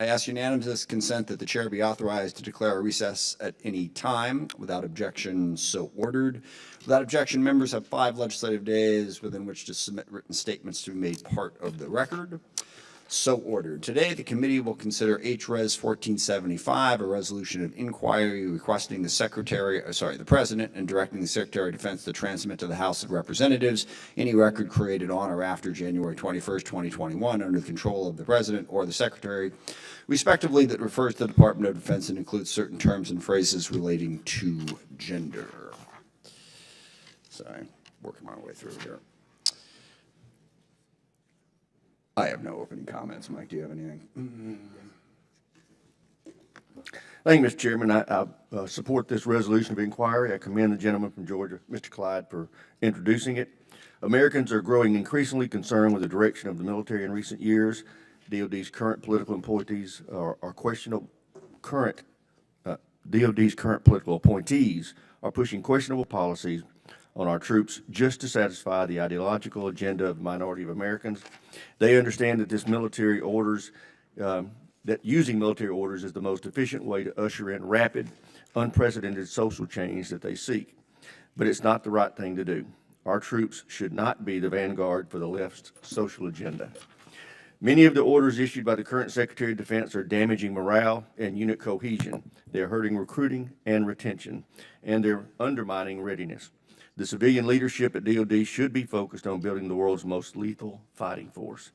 I ask unanimous consent that the chair be authorized to declare a recess at any time. Without objection, so ordered. Without objection, members have 5 legislative days within which to submit written statements to be made part of the record. So ordered. Today, the committee will consider HRes 1475, a resolution of inquiry requesting the President and directing the Secretary of Defense to transmit to the House of Representatives any record created on or after January 21st, 2021, under the control of the President or the Secretary, respectively, that refers to the Department of Defense and includes certain terms and phrases relating to gender. Sorry, working my way through here. I have no opening comments. Mike, do you have anything? Thank you, Mr. Chairman. I support this resolution of inquiry. I commend the gentleman from Georgia, Mr. Clyde, for introducing it. Americans are growing increasingly concerned with the direction of the military in recent years. DOD's current political appointees are pushing questionable policies on our troops just to satisfy the ideological agenda of the minority of Americans. They understand that that using military orders is the most efficient way to usher in rapid, unprecedented social change that they seek. But it's not the right thing to do. Our troops should not be the vanguard for the left's social agenda. Many of the orders issued by the current Secretary of Defense are damaging morale and unit cohesion. They're hurting recruiting and retention, and they're undermining readiness. The civilian leadership at DOD should be focused on building the world's most lethal fighting force.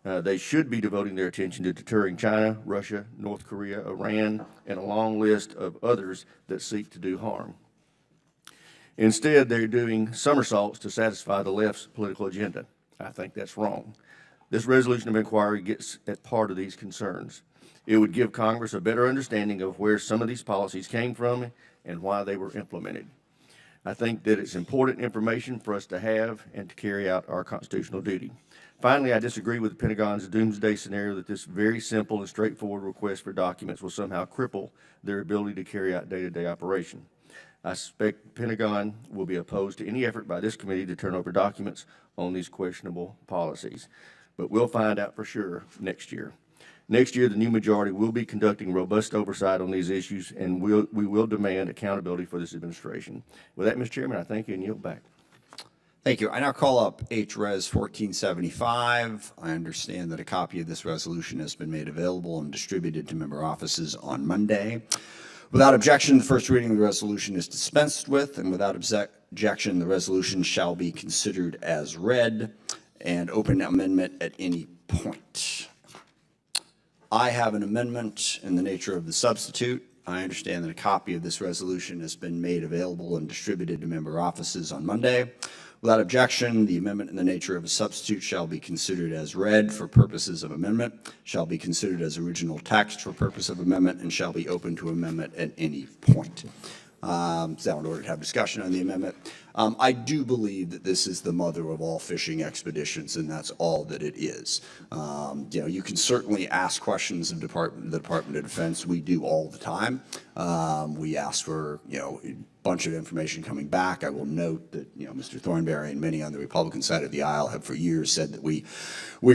They should be devoting their attention to deterring China, Russia, North Korea, Iran, and a long list of others that seek to do harm. Instead, they're doing somersaults to satisfy the left's political agenda. I think that's wrong. This resolution of inquiry gets at part of these concerns. It would give Congress a better understanding of where some of these policies came from and why they were implemented. I think that it's important information for us to have and to carry out our constitutional duty. Finally, I disagree with the Pentagon's doomsday scenario that this very simple and straightforward request for documents will somehow cripple their ability to carry out day-to-day operation. I suspect the Pentagon will be opposed to any effort by this committee to turn over documents on these questionable policies. But we'll find out for sure next year. Next year, the new majority will be conducting robust oversight on these issues, and we will demand accountability for this administration. With that, Mr. Chairman, I thank you and yield back. Thank you. I now call up HRes 1475. I understand that a copy of this resolution has been made available and distributed to member offices on Monday. Without objection, the first reading of the resolution is dispensed with, and without objection, the resolution shall be considered as read and open amendment at any point. I have an amendment in the nature of the substitute. I understand that a copy of this resolution has been made available and distributed to member offices on Monday. Without objection, the amendment in the nature of a substitute shall be considered as read for purposes of amendment, shall be considered as original text for purpose of amendment, and shall be open to amendment at any point. Is that in order to have discussion on the amendment? I do believe that this is the mother of all fishing expeditions, and that's all that it is. You can certainly ask questions of the Department of Defense. We do all the time. We ask for, a bunch of information coming back. I will note that, Mr. Thornberry and many on the Republican side of the aisle have for years said that we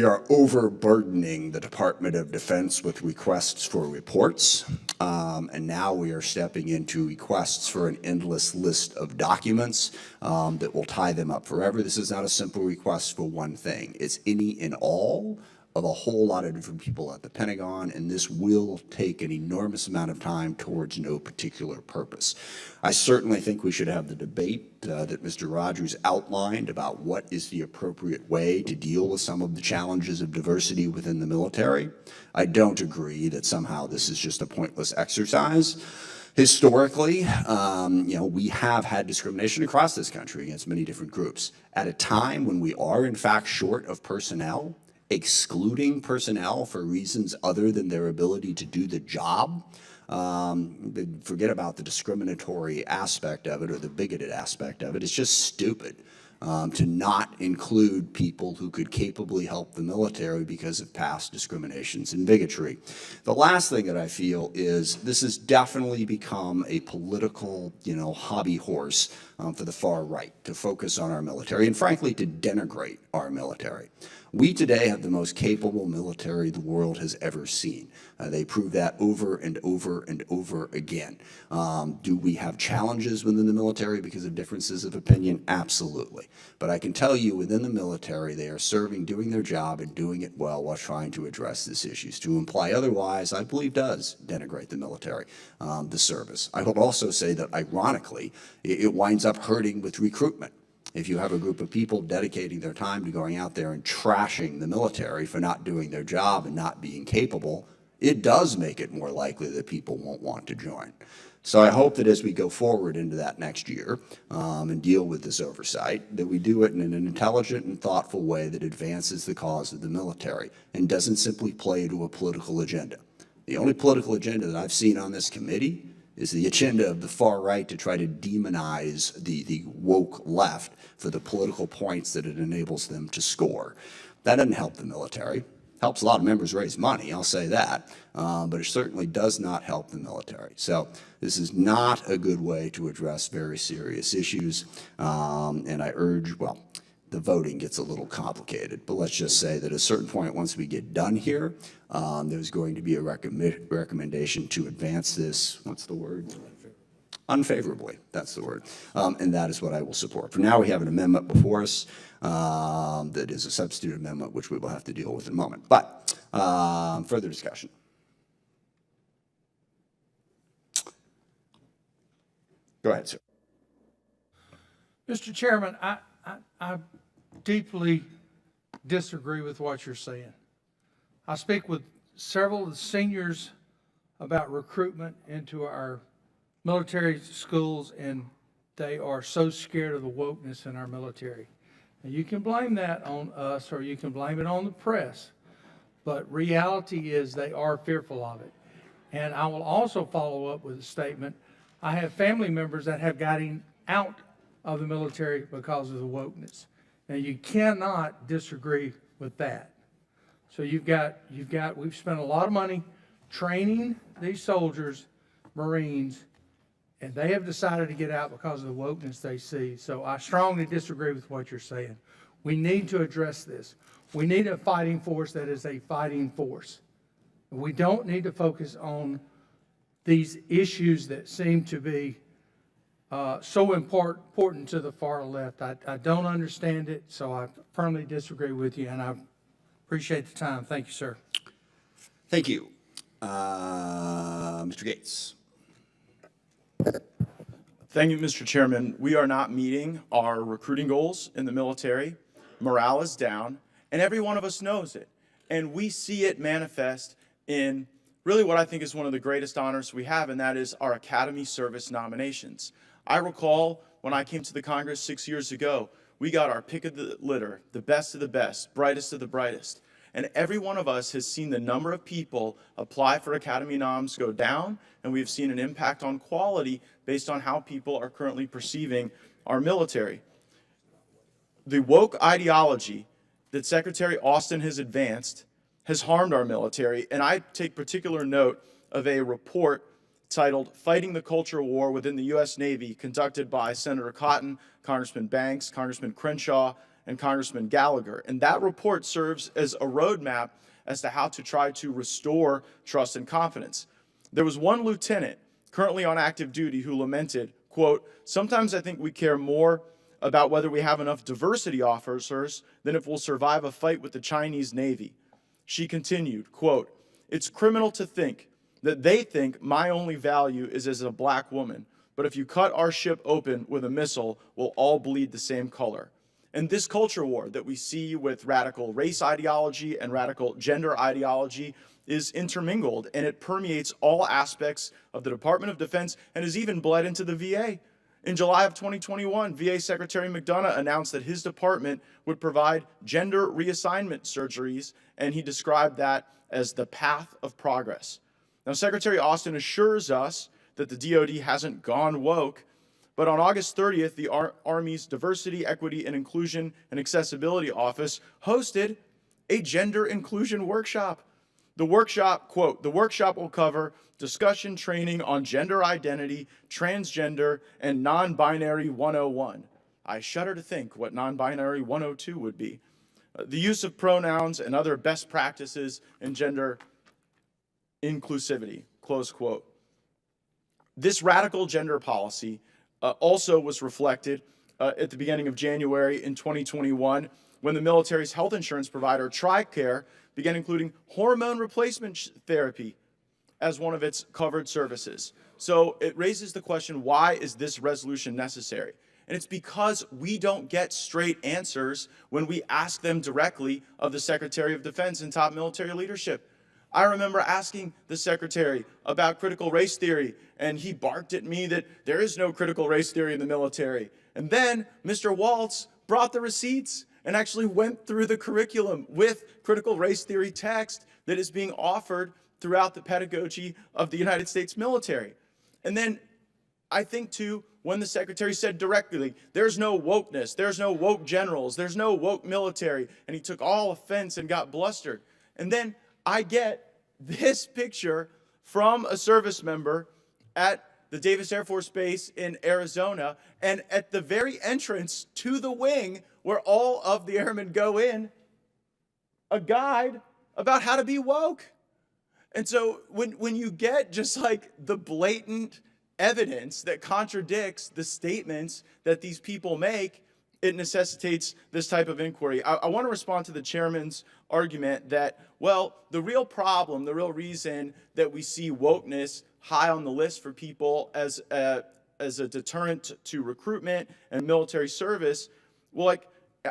are overburdening the Department of Defense with requests for reports. And now we are stepping into requests for an endless list of documents that will tie them up forever. This is not a simple request for one thing. It's any and all of a whole lot of different people at the Pentagon, and this will take an enormous amount of time towards no particular purpose. I certainly think we should have the debate that Mr. Rogers outlined about what is the appropriate way to deal with some of the challenges of diversity within the military. I don't agree that somehow this is just a pointless exercise. Historically, we have had discrimination across this country against many different groups. At a time when we are, in fact, short of personnel, excluding personnel for reasons other than their ability to do the job, forget about the discriminatory aspect of it or the bigoted aspect of it. It's just stupid to not include people who could capably help the military because of past discriminations and bigotry. The last thing that I feel is this has definitely become a political, hobby horse for the far right to focus on our military and frankly to denigrate our military. We today have the most capable military the world has ever seen. They prove that over and over and over again. Do we have challenges within the military because of differences of opinion? Absolutely. But I can tell you within the military, they are serving, doing their job, and doing it well while trying to address these issues. To imply otherwise, I believe, does denigrate the military, the service. I would also say that, ironically, it winds up hurting with recruitment. If you have a group of people dedicating their time to going out there and trashing the military for not doing their job and not being capable, it does make it more likely that people won't want to join. So I hope that as we go forward into that next year and deal with this oversight, that we do it in an intelligent and thoughtful way that advances the cause of the military and doesn't simply play to a political agenda. The only political agenda that I've seen on this committee is the agenda of the far right to try to demonize the woke left for the political points that it enables them to score. That doesn't help the military. Helps a lot of members raise money, I'll say that, but it certainly does not help the military. So this is not a good way to address very serious issues, and I urge, well, the voting gets a little complicated, but let's just say that at a certain point, once we get done here, there's going to be a recommendation to advance this, what's the word? Unfavorably, that's the word. And that is what I will support. For now, we have an amendment before us that is a substitute amendment, which we will have to deal with in a moment. But further discussion. Go ahead, sir. Mr. Chairman, I deeply disagree with what you're saying. I speak with several of the seniors about recruitment into our military schools, and they are so scared of the wokeness in our military. And you can blame that on us or you can blame it on the press, but reality is they are fearful of it. And I will also follow up with a statement. I have family members that have gotten out of the military because of the wokeness. Now you cannot disagree with that. So we've spent a lot of money training these soldiers, Marines, and they have decided to get out because of the wokeness they see. So I strongly disagree with what you're saying. We need to address this. We need a fighting force that is a fighting force. We don't need to focus on these issues that seem to be so important to the far left. I don't understand it, so I firmly disagree with you, and I appreciate the time. Thank you, sir. Thank you. Mr. Gates. Thank you, Mr. Chairman. We are not meeting our recruiting goals in the military. Morale is down, and every one of us knows it. And we see it manifest in really what I think is one of the greatest honors we have, and that is our Academy Service nominations. I recall when I came to the Congress 6 years ago, we got our pick of the litter, the best of the best, brightest of the brightest. And every one of us has seen the number of people apply for Academy noms go down, and we've seen an impact on quality based on how people are currently perceiving our military. The woke ideology that Secretary Austin has advanced has harmed our military, and I take particular note of a report titled Fighting the Culture War Within the U.S. Navy, conducted by Senator Cotton, Congressman Banks, Congressman Crenshaw, and Congressman Gallagher. And that report serves as a roadmap as to how to try to restore trust and confidence. There was one lieutenant currently on active duty who lamented, quote, "Sometimes I think we care more about whether we have enough diversity officers than if we'll survive a fight with the Chinese Navy." She continued, quote, "It's criminal to think that they think my only value is as a black woman, but if you cut our ship open with a missile, we'll all bleed the same color." And this culture war that we see with radical race ideology and radical gender ideology is intermingled, and it permeates all aspects of the Department of Defense and has even bled into the VA. In July of 2021, VA Secretary McDonough announced that his department would provide gender reassignment surgeries, and he described that as the path of progress. Now, Secretary Austin assures us that the DoD hasn't gone woke, but on August 30th, the Army's Diversity, Equity, and Inclusion and Accessibility Office hosted a gender inclusion workshop. The workshop, quote, "The workshop will cover discussion training on gender identity, transgender, and non-binary 101. I shudder to think what non-binary 102 would be. the use of pronouns and other best practices in gender inclusivity, close quote. This radical gender policy also was reflected at the beginning of January in 2021 when the military's health insurance provider, TRICARE, began including hormone replacement therapy as one of its covered services. So it raises the question, why is this resolution necessary? And it's because we don't get straight answers when we ask them directly of the Secretary of Defense and top military leadership. I remember asking the Secretary about critical race theory, and he barked at me that there is no critical race theory in the military. And then Mr. Waltz brought the receipts and actually went through the curriculum with critical race theory text that is being offered throughout the pedagogy of the United States military. And then I think, too, when the Secretary said directly, there's no wokeness, there's no woke generals, there's no woke military, and he took all offense and got blustered. And then I get this picture from a service member at the Davis Air Force Base in Arizona, and at the very entrance to the wing where all of the airmen go in, a guide about how to be woke. And so when you get just like the blatant evidence that contradicts the statements that these people make, it necessitates this type of inquiry. I want to respond to the chairman's argument that, well, the real problem, the real reason that we see wokeness high on the list for people as a deterrent to recruitment and military service, well, like,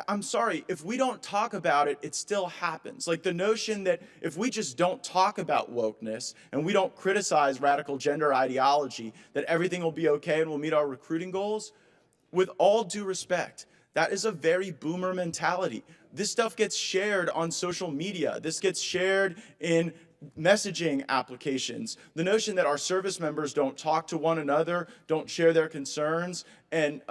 I'm sorry, if we don't talk about it, it still happens. Like the notion that if we just don't talk about wokeness and we don't criticize radical gender ideology, that everything will be okay and we'll meet our recruiting goals, with all due respect, that is a very boomer mentality. This stuff gets shared on social media. This gets shared in messaging applications. The notion that our service members don't talk to one another, don't share their concerns, and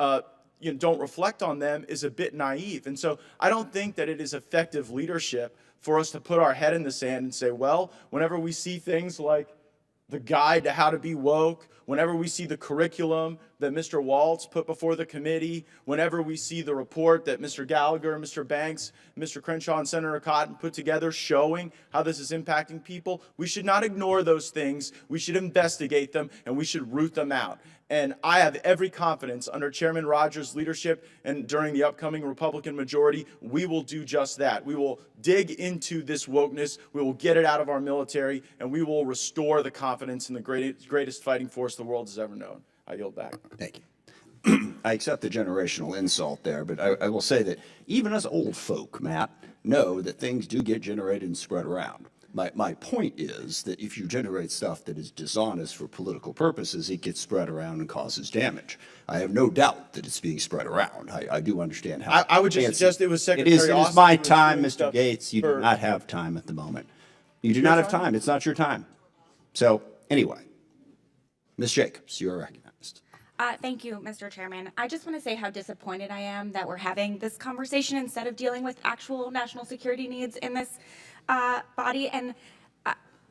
don't reflect on them is a bit naive. And so I don't think that it is effective leadership for us to put our head in the sand and say, well, whenever we see things like the guide to how to be woke, whenever we see the curriculum that Mr. Waltz put before the committee, whenever we see the report that Mr. Gallagher, Mr. Banks, Mr. Crenshaw, and Senator Cotton put together showing how this is impacting people, we should not ignore those things. We should investigate them, and we should root them out. And I have every confidence under Chairman Rogers' leadership and during the upcoming Republican majority, we will do just that. We will dig into this wokeness, we will get it out of our military, and we will restore the confidence in the greatest fighting force the world has ever known. I yield back. Thank you. I accept the generational insult there, but I will say that even us old folk, Matt, know that things do get generated and spread around. My point is that if you generate stuff that is dishonest for political purposes, it gets spread around and causes damage. I have no doubt that it's being spread around. I do understand how. I would just suggest it was Secretary Austin. It is my who was time, doing Mr. stuff Gates. You for- do not have time at the moment. You do not have time. It's not your time. So anyway, Ms. Jacobs, you are recognized. Thank you, Mr. Chairman. I just want to say how disappointed I am that we're having this conversation instead of dealing with actual national security needs in this body. And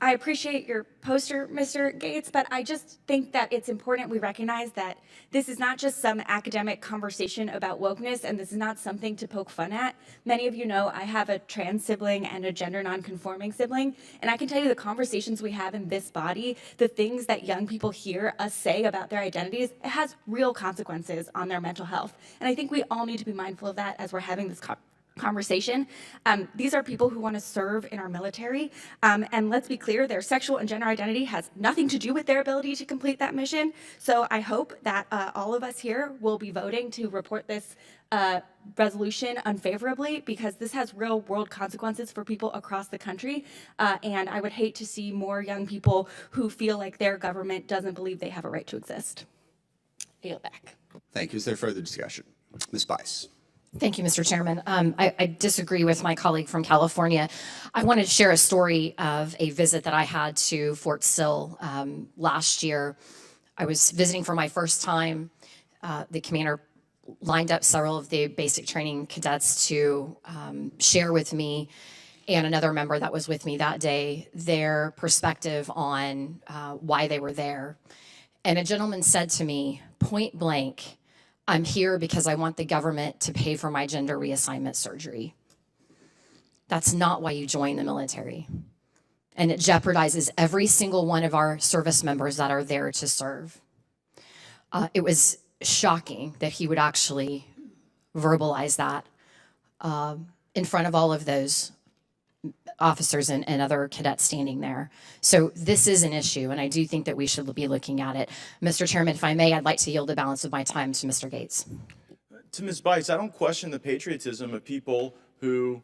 I appreciate your poster, Mr. Gates, but I just think that it's important we recognize that this is not just some academic conversation about wokeness, and this is not something to poke fun at. Many of you know I have a trans sibling and a gender nonconforming sibling, and I can tell you the conversations we have in this body, the things that young people hear us say about their identities, it has real consequences on their mental health. And I think we all need to be mindful of that as we're having this conversation. These are people who want to serve in our military, and let's be clear, their sexual and gender identity has nothing to do with their ability to complete that mission. So I hope that all of us here will be voting to report this resolution unfavorably, because this has real world consequences for people across the country, and I would hate to see more young people who feel like their government doesn't believe they have a right to exist. I yield back. Thank you. Is there further discussion? Ms. Bice. Thank you, Mr. Chairman. I disagree with my colleague from California. I wanted to share a story of a visit that I had to Fort Sill last year. I was visiting for my first time. The commander lined up several of the basic training cadets to share with me and another member that was with me that day their perspective on why they were there. And a gentleman said to me, point blank, "I'm here because I want the government to pay for my gender reassignment surgery." That's not why you join the military. And it jeopardizes every single one of our service members that are there to serve. It was shocking that he would actually verbalize that in front of all of those officers and other cadets standing there. So this is an issue, and I do think that we should be looking at it. Mr. Chairman, if I may, I'd like to yield the balance of my time to Mr. Gates. To Ms. Bice, I don't question the patriotism of people who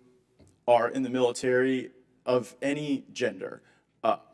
are in the military of any gender.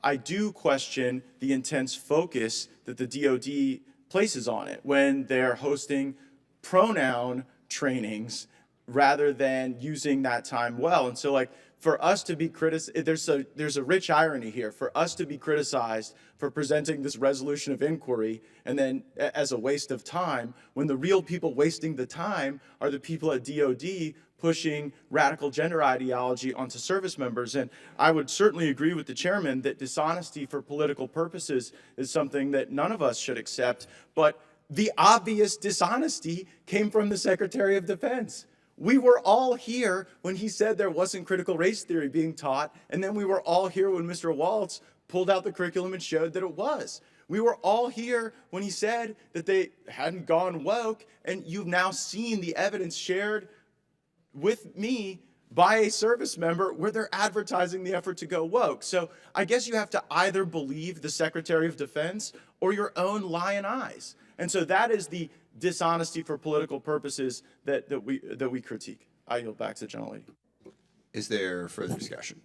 I do question the intense focus that the DoD places on it when they're hosting pronoun trainings rather than using that time well. And so, like, for us to be criticized, there's a rich irony here. For us to be criticized for presenting this resolution of inquiry and then as a waste of time, when the real people wasting the time are the people at DoD pushing radical gender ideology onto service members. And I would certainly agree with the chairman that dishonesty for political purposes is something that none of us should accept. But the obvious dishonesty came from the Secretary of Defense. We were all here when he said there wasn't critical race theory being taught, and then we were all here when Mr. Waltz pulled out the curriculum and showed that it was. We were all here when he said that they hadn't gone woke, and you've now seen the evidence shared with me by a service member where they're advertising the effort to go woke. So I guess you have to either believe the Secretary of Defense or your own lying eyes. And so that is the dishonesty for political purposes that we critique. I yield back to the gentlelady. Is there further discussion?